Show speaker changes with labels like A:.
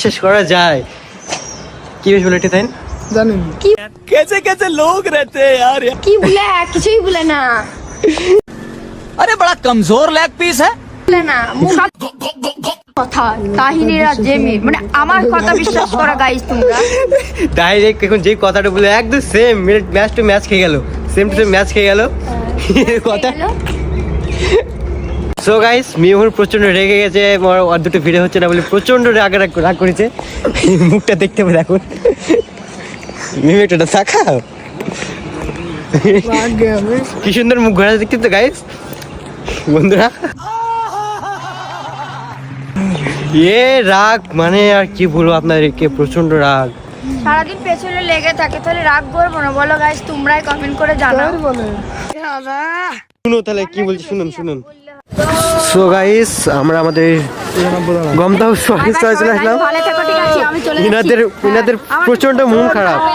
A: বিশ্বাস করা যায়? কি বেশ বলে তাই
B: জানেন
C: কি
A: कैसे कैसे लोग रहते हैं यार
C: কি বলে কিছুই বলে না
A: अरे बड़ा कमजोर लेग पीस है
C: বলে না সব কথা কাহিনীরা জেমি মানে আমার কথা বিশ্বাস করা গাইস তোমরা
A: ডাইরেক্ট এখন যে কথাটা বলে একদম সেম ম্যাচ টু ম্যাচ খেয়ে গেল, সেম টু সেম ম্যাচ খেয়ে গেল কথা। সো গাইস মিহুর প্রচন্ড রেগে গেছে, আর দুটো ভিডিও হচ্ছে না বলে প্রচন্ড রাগ করেছে। মুখটা দেখতে হবে এখন। মিহু একটা তাকাও,
B: আগে আমি
A: কি সুন্দর মুখ ঘোরা দেখতে তো গাইস বন্ধুরা। এ রাগ মানে আর কি বলবো আপনাদেরকে, প্রচন্ড রাগ।
C: সারাদিন পেছনে লেগে থাকে তাহলে রাগ করবো না বলো গাইস, তোমরাই কমেন্ট করে জানাও।
B: আর বলে
A: শুনো তাহলে কি বলছি, শুনুন। সো গাইস আমরা আমাদের গমতা চলে আসলাম।
C: ভালো থেকো, ঠিক আছে আমি চলে যাচ্ছি।
A: ইনাদের প্রচন্ড মন খারাপ।